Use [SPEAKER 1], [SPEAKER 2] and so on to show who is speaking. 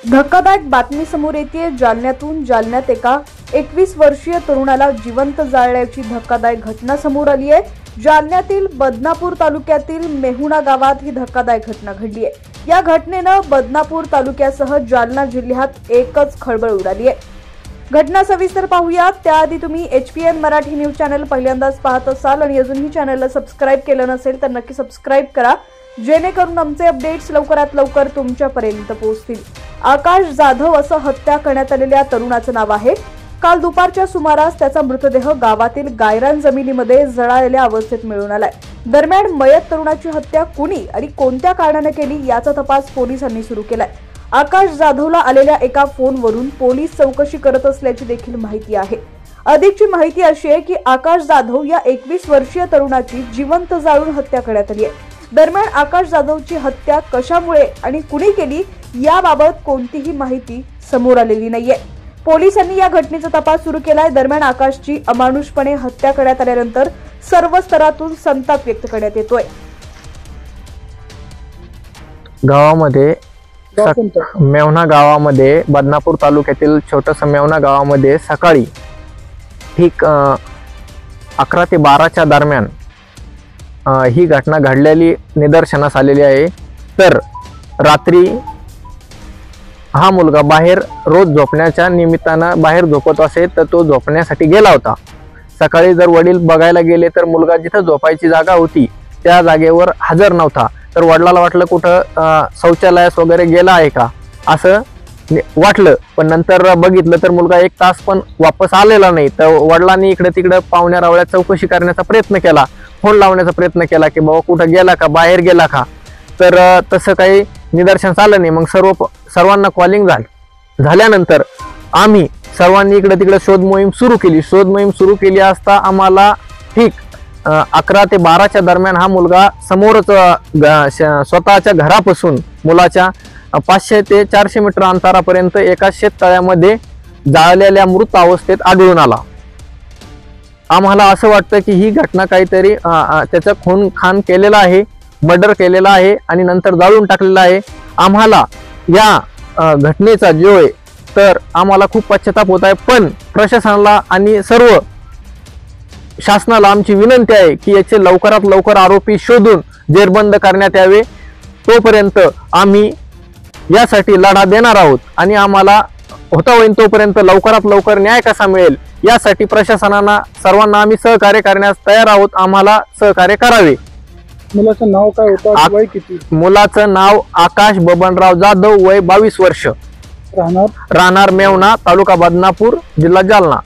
[SPEAKER 1] धक्कादायक बातमी समोर येते। जालन्यात एका 21 वर्षीय तरुणाला जिवंत जाळल्याची धक्कादायक घटना समोर आली आहे। जालन्यातील बदनापूर तालुक्यातील मेहुणा गावात ही धक्कादायक घटना घडली आहे। या घटनेनं बदनापूर तालुक्यासह जालना जिल्ह्यात एकच खळबळ उडाली आहे। घटना सविस्तर पाहूया त्याआधी तुम्ही HPN मराठी न्यूज चॅनल पहिल्यांदाच पाहत असाल आणि अजूनही चॅनलला सबस्क्राइब केलं नसेल तर नक्की सबस्क्राइब करा, जेणेकरून आमचे अपडेट्स लवकरात लवकर तुमच्यापर्यंत पोहोचतील। आकाश जाधव असं हत्या करण्यात आलेल्या तरुणाचं नाव आहे। काल दुपारच्या सुमारास त्याचा मृतदेह गावातील गायरान जमिनीमध्ये जळालेल्या अवस्थेत मिळून आलाय। दरम्यान मयत तरुणाची हत्या कुणी आणि कोणत्या कारणाने केली याचा तपास पोलिसांनी सुरू केलाय। आकाश जाधवला आलेल्या एका फोनवरून पोलीस चौकशी करत असल्याची देखील माहिती आहे। अधिकची माहिती अशी आहे की आकाश जाधव या 21 वर्षीय तरुणाची जिवंत जाळून हत्या करण्यात आली आहे। दरम्यान आकाश जाधवची हत्या कशामुळे आणि कुणी केली याबाबत कोणतीही माहिती समोर आलेली नाहीये। पोलिसांनी या घटनेचा तपास सुरू केलाय। दरम्यान आकाशची अमानुषपणे हत्या करण्यात आल्यानंतर सर्व स्तरातून संताप व्यक्त करण्यात येतोय।
[SPEAKER 2] गावामध्ये मेहुणा गावामध्ये बदनापूर तालुक्यातील छोटंसं मेहुणा गावामध्ये सकाळी ठीक 11 ते 12च्या दरम्यान ही घटना घडलेली निदर्शनास आलेली आहे। तर रात्री हा मुलगा बाहेर रोज झोपण्याच्या निमित्तानं बाहेर झोपत असे तर तो झोपण्यासाठी गेला होता। सकाळी जर वडील बघायला गेले तर मुलगा जिथं झोपायची जागा होती त्या जागेवर हजर नव्हता। तर वडिलाला वाटलं कुठं शौचालयास वगैरे गेला आहे का असं वाटलं, पण नंतर बघितलं तर मुलगा 1 तास पण वापस आलेला नाही। तर वडिलांनी इकडे तिकडे पाहुण्या रावळ्यात चौकशी करण्याचा प्रयत्न केला, फोन लावण्याचा प्रयत्न केला की बाबा कुठं गेला का, बाहेर गेला का, तर तसं काही निदर्शनास आलं नाही। मग सर्वांना कॉलिंग झाल्यानंतर आम्ही सर्वांनी इकडे तिकडे शोध मोहीम सुरू केली असता आम्हाला ठीक 11 ते 12च्या दरम्यान हा मुलगा समोरच स्वतःच्या घरापासून मुलाच्या 500 ते 400 मीटर अंतरापर्यंत एका शेततळ्यामध्ये जाळलेल्या मृत अवस्थेत आढळून आला। आम्हाला असं वाटतं की ही घटना काहीतरी त्याचा खून खान केलेला आहे, मर्डर केलेला आहे आणि नंतर जाळून टाकलेला आहे। आम्हाला या घटनेचा जो आहे तर आम्हाला खूप पश्चाताप होत आहे, पण प्रशासनाला आणि सर्व शासनाला आमची विनंती आहे की याचे लवकरात लवकर आरोपी शोधून जेरबंद करण्यात यावे। तोपर्यंत आम्ही यासाठी लढा देणार आहोत आणि आम्हाला होता होईल तोपर्यंत लवकरात लवकर न्याय कसा मिळेल यासाठी प्रशासनाला सर्वांना आम्ही सहकार्य करण्यास तयार आहोत। आम्हाला सहकार्य करावे।
[SPEAKER 3] मुलाचं नाव काय होतं, वय किती?
[SPEAKER 2] मुलाचं नाव आकाश बबनराव जाधव, वय 22 वर्ष, राहणार मेहुणा, तालुका बदनापूर, जिल्हा जालना।